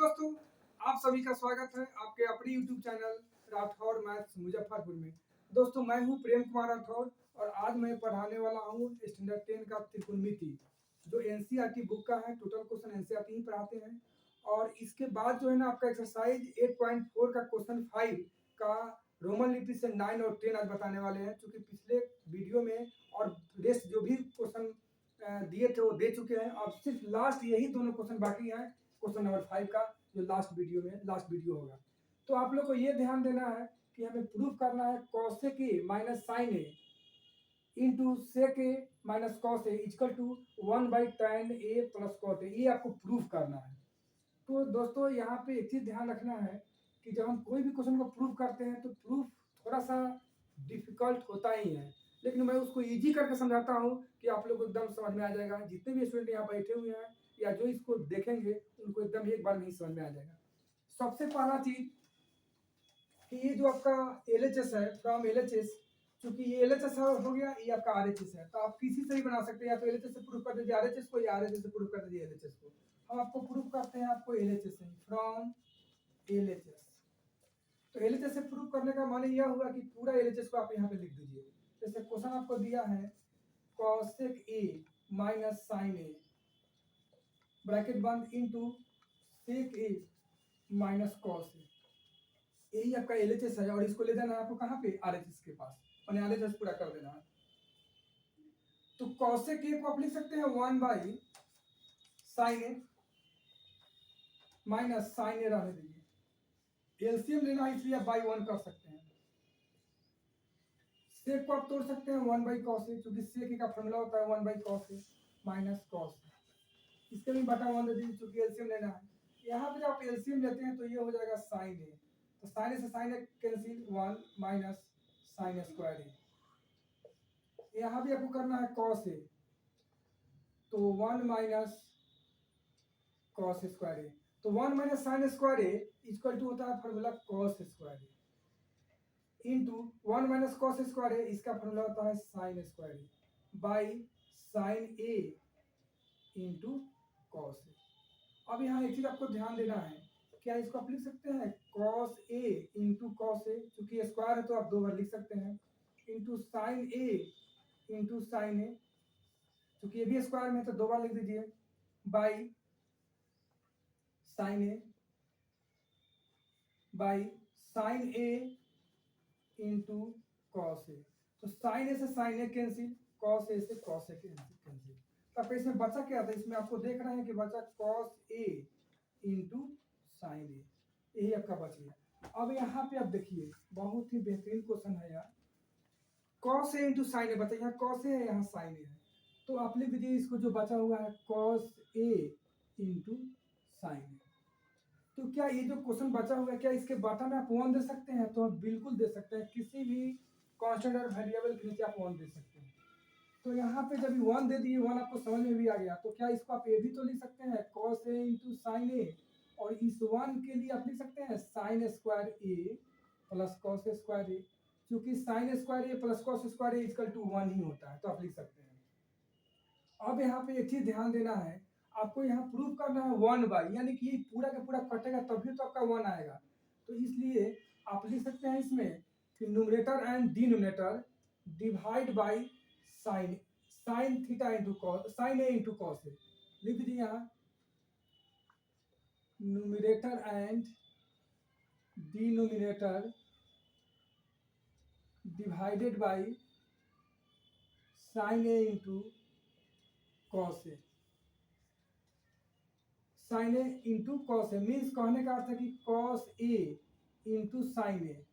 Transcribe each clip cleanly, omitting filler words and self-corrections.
दोस्तों, आप सभी का स्वागत है आपके अपने YouTube channel Rathore maths Muzaffarpur में। दोस्तों, मैं हूं प्रेम कुमार राठौर और आज मैं पढ़ाने वाला हूं स्टैंडर्ड 10 का त्रिकोणमिति, जो एनसीईआरटी बुक का है। टोटल क्वेश्चन एनसीईआरटी ही पढ़ाते हैं। और इसके बाद जो है ना, आपका एक्सरसाइज 8.4 का क्वेश्चन 5 का रोमन लिपि से 9 और 10 आज बताने वाले हैं। चूंकि पिछले वीडियो में और रेस्ट जो भी क्वेश्चन दिए थे वो दे चुके हैं। अब सिर्फ लास्ट यही दोनों क्वेश्चन बाकी हैं, क्वेश्चन नंबर 5 का, जो लास्ट वीडियो होगा। तो आप लोग को ये ध्यान देना है कि हमें प्रूफ करना है cosec A minus sine A into sec A minus cos A equal to 1/tan A plus cot A. ये आपको प्रूफ करना है। तो दोस्तों, यहाँ पे एक चीज ध्यान रखना है कि जब हम कोई भी क्वेश्चन को प्रूफ करते हैं तो प्रूफ थोड़ा सा डिफिकल्ट होता ही है, लेकिन मैं उसको इजी करके समझाता हूँ कि आप लोग को एकदम समझ में आ जाएगा। जितने भी स्टूडेंट यहाँ बैठे हुए हैं या जो इसको देखेंगे उनको एकदम एक बार में ही समझ में आ जाएगा। सबसे पहला चीज कि ये जो आपका LHS है, फ्रॉम LHS, चूंकि ये LHS हो गया, ये आपका RHS है, तो आप किसी से भी बना सकते हैं। या तो LHS से प्रूफ कर दीजिए RHS को, या RHS से प्रूफ कर दीजिए LHS को। हम आपको प्रूफ करते हैं आपको LHS से, फ्रॉम LHS। तो LHS से प्रूफ करने का माने यह हुआ कि पूरा LHS को आप यहाँ पे लिख दीजिए। जैसे क्वेश्चन आपको दिया है cosec A minus sine A bracket बंद into sec A minus cos A. यही आपका LHS है और इसको ले जाना है आपको कहाँ पे, RHS के पास, और RHS पूरा कर देना है। तो कॉसेक ए को आप लिख सकते हैं 1/sin ए माइनस साइन ए रहने दीजिए। एलसीएम लेना है इसलिए आप बाई 1 कर सकते हैं। सेक को आप तोड़ सकते हैं 1/cos ए, क्योंकि सेक का फॉर्मूला होता है 1/cos ए माइनस कॉस। इसके भी बटा 1 दे दीजिए, क्योंकि एलसीएम लेना है। यहाँ पे जब आप एलसीएम लेते हैं तो ये हो जाएगा साइन ए। तो साइन ए से sine A cancel, 1 minus sine square A. यहाँ भी आपको करना है कॉस ए, तो 1 माइनस कॉस स्क्वायर ए। तो 1 minus sine square A equal to होता है formula cos square A into 1 minus cos square A, इसका फॉर्मूला होता है sine square A by sine A into cos A. अब यहाँ एक चीज आपको ध्यान देना है, क्या इसको आप लिख सकते हैं कॉस ए इंटू कॉस ए, चूंकि स्क्वायर है तो आप 2 बार लिख सकते हैं, into sine A into sine ए, क्योंकि ये भी स्क्वायर में तो 2 बार लिख दीजिए, by sine A by sine A into cos A. तो साइन ए से sine A cancel, cos A से कॉस ए कैंसिल। तो इसमें बचा क्या था, इसमें आपको देख रहे हैं कि बचा कॉस ए इंटू साइन ए, यही आपका बच गया। अब यहाँ पे आप देखिए, बहुत ही बेहतरीन क्वेश्चन है यार। कॉस ए इंटू साइन ए बचा, यहाँ कॉस ए है, यहाँ साइन ए है, तो आप लिख दीजिए इसको, जो बचा हुआ है cos A into sine A. तो क्या ये जो क्वेश्चन बचा हुआ है, क्या इसके बटा में आप 1 दे सकते हैं? तो आप बिल्कुल दे सकते हैं, किसी भी कांस्टेंट और वेरिएबल के नीचे आप 1 दे सकते हैं। तो यहाँ पे जब 1 दे दिए, 1 आपको समझ में भी आ गया, तो क्या इसको आप ये भी तो लिख सकते हैं cos A into sine A, और इस 1 के लिए आप लिख सकते हैं sine square A plus cos square A, क्योंकि sine square A plus cos square A equal to 1 ही होता है, तो आप लिख सकते हैं। अब यहाँ पे एक चीज ध्यान देना है, आपको यहाँ प्रूफ करना है 1/, यानी कि पूरा का पूरा कटेगा तभी तो आपका 1 आएगा। तो इसलिए आप लिख सकते हैं इसमें कि numerator and denominator divide by sine theta into cos, sine A into cos A. लिख दीजिए यहाँ numerator and denominator divided by sine A into cos A. Sine A into cos A means कहने का अर्थ है कि cos A into sine A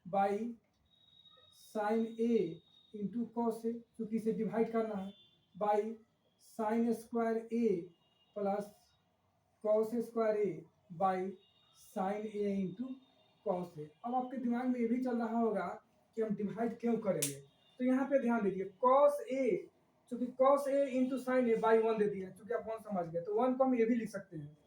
by sine A into cos A, क्योंकि इसे डिवाइड करना है, by sine square A plus cos square A by sine A into cos A. अब आपके दिमाग में ये भी चल रहा होगा कि हम डिवाइड क्यों करेंगे, तो यहाँ पे ध्यान दीजिए, कॉस ए, क्योंकि cos A into sine A by 1 दे दिया, क्योंकि आप 1 समझ गए, तो 1 को हम ये भी लिख सकते हैं।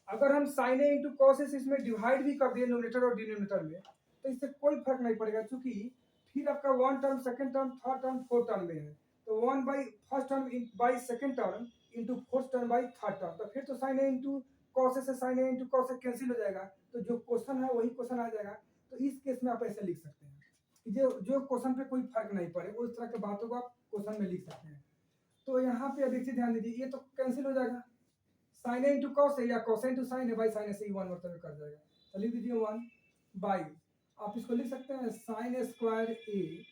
अगर हम साइन ए इंटू कॉस ए इसमें डिवाइड भी कर दिए न्यूमरेटर और डिनोमिनेटर में, तो इससे कोई फर्क नहीं पड़ेगा, क्योंकि फिर आपका 1 term, second term, third term, fourth term में है, तो 1 by first term by second term into fourth term by third term, तो फिर तो साइन ए इंटू कॉस से sine A into cos cancel हो जाएगा, तो जो क्वेश्चन है वही क्वेश्चन आ जाएगा। तो इस केस में आप ऐसे लिख सकते हैं कि जो जो क्वेश्चन पे कोई फर्क नहीं पड़े उस तरह की बातों को आप क्वेश्चन में लिख सकते हैं। तो यहाँ पे अब एक चीज ध्यान दीजिए, ये तो कैंसिल हो जाएगा, साइन ए इंटू कॉस है या कॉस इंटू साइन है, बाई साइन से ही वन मतलब कर जाएगा। तो लिख दीजिए वन बाई, आप इसको लिख सकते हैं sine square A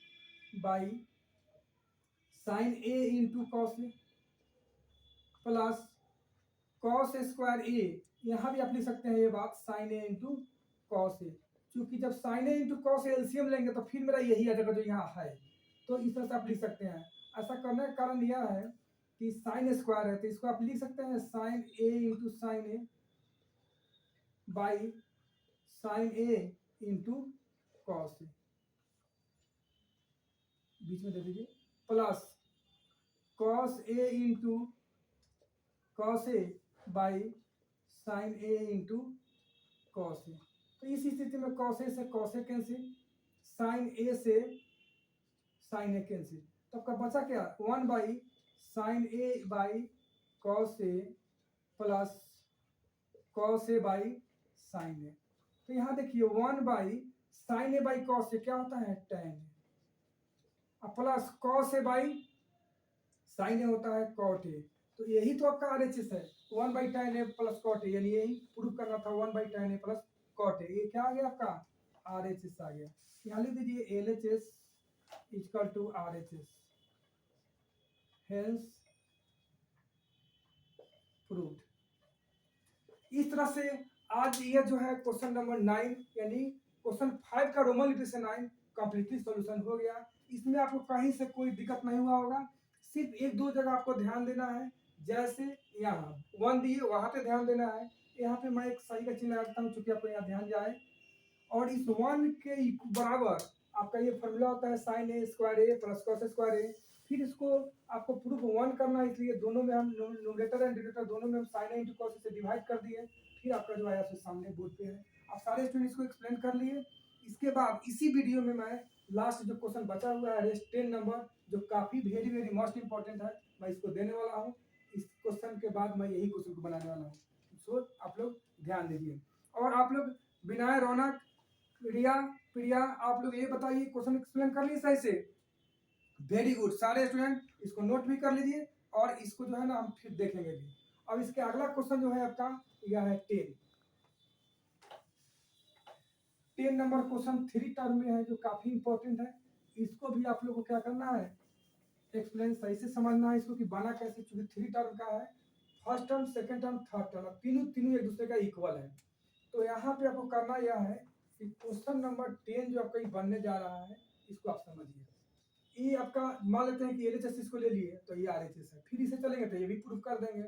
by sine A into cos A plus cos square A, यहाँ भी आप लिख सकते हैं ये बात sine A into cos A, क्योंकि जब sine A into cos A LCM लेंगे तो फिर मेरा यही आ जाएगा जो यहाँ है। तो इस तरह से आप लिख सकते हैं। ऐसा करने का कारण यह है कि साइन स्क्वायर है तो इसको आप लिख सकते हैं sine A into sine A by sine A into cos A, बीच में दे दीजिए, plus cos A into cos A by sine A into cos A. तो इस स्थिति में कॉस ए से cos A cancel, sine A से साइन ए कैंसिल, तो आपका बचा क्या, one by sine A by cos A plus cos A by sine A. तो यहाँ देखिए one by sine A by cos A क्या होता है tan A, plus cos A by sine A होता है कॉट ए। तो यही तो आपका आरएचएस है, one by tan A plus cot A, यानी यही प्रूव करना था one by tan A plus cot A. ये क्या आ गया आपका आरएचएस आ गया। यहाँ लिख दीजिए LHS equal to RHS, hence proved. इस तरह से आज ये जो है क्वेश्चन नंबर 9 यानी क्वेश्चन 5 का रोमन लिपि से 9 कंप्लीटली सॉल्यूशन हो गया। इसमें आपको कहीं से कोई दिक्कत नहीं हुआ होगा, सिर्फ एक दो जगह आपको ध्यान देना है, जैसे यहाँ वन दिए वहाँ पे ध्यान देना है। यहाँ पे मैं एक सही का चिन्ह रखता हूँ चूंकि आपको यहाँ ध्यान जाए, और इस वन के बराबर आपका ये फॉर्मूला होता है sign A square A plus cos square ए। फिर इसको आपको प्रूफ वन करना है, इसलिए दोनों में हम न्यूमरेटर एंड डिनोमिनेटर दोनों में हम साइन ए इंटू कॉस से डिवाइड कर दिए। फिर आपका जो है सामने बोर्ड पे है, आप सारे स्टूडेंट्स को एक्सप्लेन कर लिए। इसके बाद इसी वीडियो में मैं लास्ट जो क्वेश्चन बचा हुआ है रेस्ट 10 नंबर, जो काफ़ी वेरी वेरी मोस्ट इंपॉर्टेंट है, मैं इसको देने वाला हूँ। इस क्वेश्चन के बाद मैं यही क्वेश्चन को बनाने वाला हूँ, सो आप लोग ध्यान दीजिए। और आप लोग विनय, रौनक, प्रिया आप लोग ये बताइए क्वेश्चन एक्सप्लेन कर लिए सही से, वेरी गुड। सारे स्टूडेंट इसको नोट भी कर लीजिए और इसको जो है ना हम फिर देखेंगे भी। अब इसके अगला क्वेश्चन जो है आपका यह है 10 नंबर क्वेश्चन 3 टर्म में है, जो काफी इंपॉर्टेंट है। इसको भी आप लोग को क्या करना है, एक्सप्लेन सही से समझना है इसको कि बना कैसे, क्योंकि 3 टर्म का है, first term second term third term, तीनों एक दूसरे का इक्वल है। तो यहाँ पे आपको करना यह है कि क्वेश्चन नंबर 10 जो आपका बनने जा रहा है इसको आप समझिए। ये आपका मान लेते हैं कि एलएचएस इसको ले लिए तो ये आरएचएस है, फिर इसे चलेंगे तो ये भी प्रूफ कर देंगे।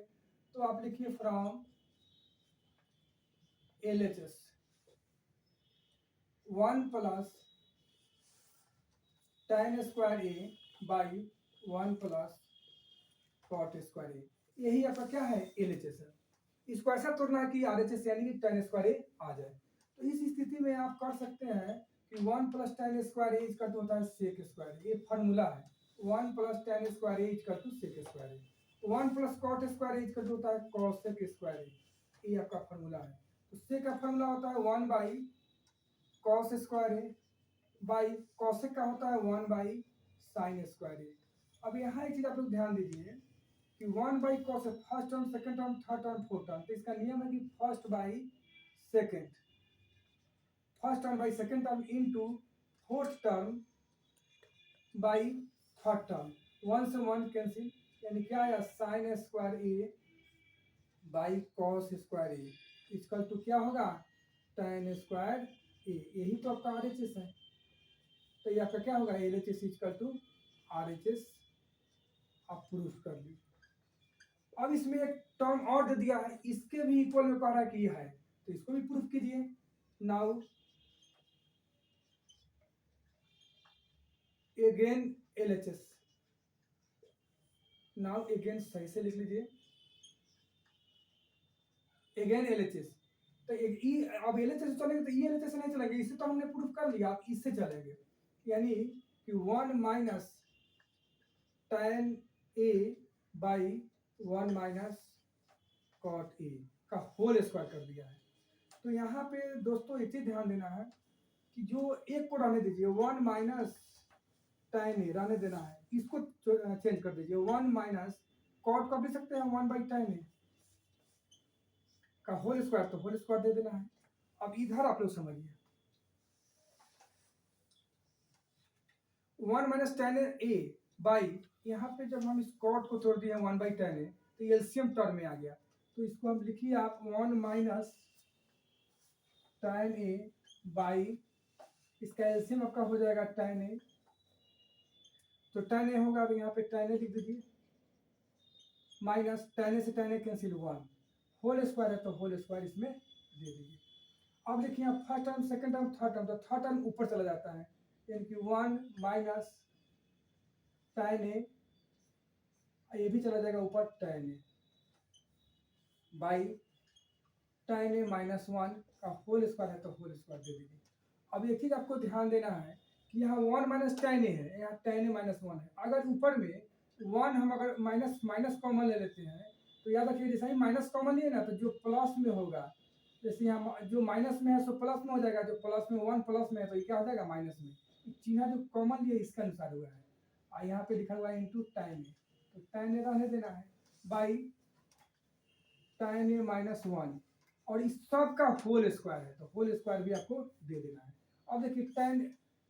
तो आप लिखिए from LHS 1 plus tan square A by 1 plus cot square A, यही आपका क्या है एलएचएस है। इसको ऐसा तोड़ना है कि आरएचएस यानी कि tan स्क्वायर ए आ जाए। तो इस स्थिति में आप कर सकते हैं कि 1 प्लस tan स्क्वायर ए इसका होता है सेक स्क्वायर, ये फार्मूला है। 1 plus tan square A equal to sec square A, 1 plus cot square A equal to होता है कॉसेक स्क्वायर ए, ये आपका फार्मूला है। तो सेक का फार्मूला होता है 1 by cos square A by cosec का होता है 1 बाई साइन स्क्वायर ए। अब यहाँ एक चीज आप लोग ध्यान दीजिए कि 1 by cos first term second term third term fourth term, तो इसका नियम है कि first by second term into fourth term by third term, 1 से 1 कैंसिल, यानी क्या आया sine square A by cos square A equal to क्या होगा tan स्क्वायर ए, यही तो आपका आरएचएस है। तो ये आपका क्या होगा एलएचएस इक्वल टू आरएचएस, आप प्रूफ कर ली। अब इसमें एक टर्म और दे दिया है, इसके भी इक्वल में कह रहा है कि ये है, तो इसको भी प्रूफ कीजिए। Now again LHS, now again सही से लिख लीजिए अगेन एलएचएस। तो अब एलएचएस चलेंगे तो एलएचएस नहीं चलेंगे, इससे तो हमने प्रूफ कर लिया, आप इससे चलेंगे, यानी कि 1 minus tan A by 1 minus cot A, का होल स्क्वायर कर दिया है। तो यहाँ पे दोस्तों इसे ध्यान देना है कि जो एक को रहने दीजिए, 1 माइनस tan a रहने देना है, इसको चेंज कर दीजिए, 1 माइनस कॉट को आप लिख सकते हैं 1/tan a का होल स्क्वायर, तो होल स्क्वायर दे देना है। अब इधर आप लोग समझिए, 1 माइनस tan a बाई, यहाँ पे जब हम इस कॉट को तोड़ दिए 1/tan a तो एलसीएम टर्म में आ गया, तो इसको हम लिखिए आप 1 माइनस tan a बाई, इसका एलसीएम आपका हो जाएगा tan a, तो tan a होगा, अब यहाँ पे tan a लिख दीजिए, माइनस tan a से tan a cancel, 1 whole square है तो होल स्क्वायर इसमें दे दीजिए। अब देखिए आप first term, second term, third term, तो थर्ड टर्म ऊपर चला जाता है, यानी कि 1 माइनस tan a, ये भी चला जाएगा ऊपर tan a by tan a minus 1 का होल स्क्वायर है तो होल स्क्वायर दे दीजिए। अब एक चीज आपको ध्यान देना है कि यहाँ 1 माइनस tan a है, यहाँ tan a माइनस 1 है, अगर ऊपर में 1 हम अगर माइनस माइनस कॉमन ले लेते हैं तो याद रखिए जैसे ही माइनस कॉमन लिए ना तो जो प्लस में होगा, जैसे यहाँ जो माइनस में है सो प्लस में हो जाएगा, जो प्लस में 1 प्लस में है तो ये क्या हो जाएगा माइनस में, चिन्ह जो कॉमन लिए इसके अनुसार हुआ है, और यहाँ पे लिखा हुआ है इंटू tan a, तो tan a रहने देना है बाई tan a माइनस 1, और इस सब का होल स्क्वायर है तो होल स्क्वायर भी आपको दे देना है। अब देखिए tan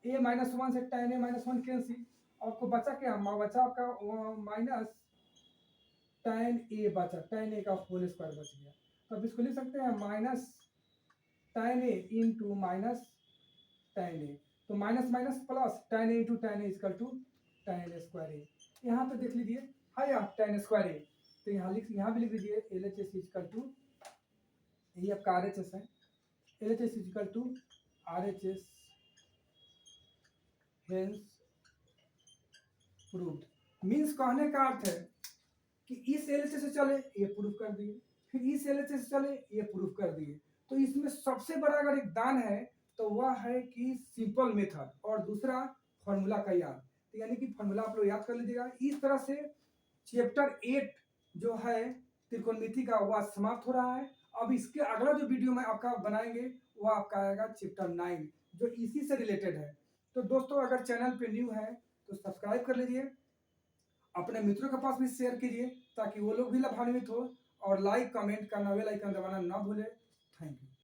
a माइनस 1 से tan a माइनस 1 कैंसिल, आपको बचा क्या, बचा आपका माइनस tan a बचा, tan a का होल स्क्वायर बच गया, तो अब इसको लिख सकते हैं minus tan a into minus tan a, तो minus minus plus tan a into tan a equal to tan square a, यहाँ पे देख लीजिए है या tan स्क्वायर a, तो यहाँ भी लिख दीजिए LHS इक्वल टू, ये आपका RHS है, LHS equal to RHS, hence proved. Means कहने का अर्थ है कि इस LHS से चले ये प्रूफ कर दिए, फिर इस LHS से चले ये प्रूफ कर दिए, तो इसमें सबसे बड़ा अगर एक दान है तो वह है कि सिंपल मेथड, और दूसरा फॉर्मूला का याद, तो यानी कि फॉर्मूला आप लोग याद कर लीजिएगा। इस तरह से चैप्टर 8 जो है त्रिकोणमिति का वह समाप्त हो रहा है। अब इसके अगला जो वीडियो में आपका बनाएंगे वह आपका आएगा चैप्टर 9 जो इसी से रिलेटेड है। तो दोस्तों अगर चैनल पे न्यू है तो सब्सक्राइब कर लीजिए, अपने मित्रों के पास भी शेयर कीजिए ताकि वो लोग भी लाभान्वित हो, और लाइक कमेंट करना, बेल आइकन दबाना ना भूले। Thank you.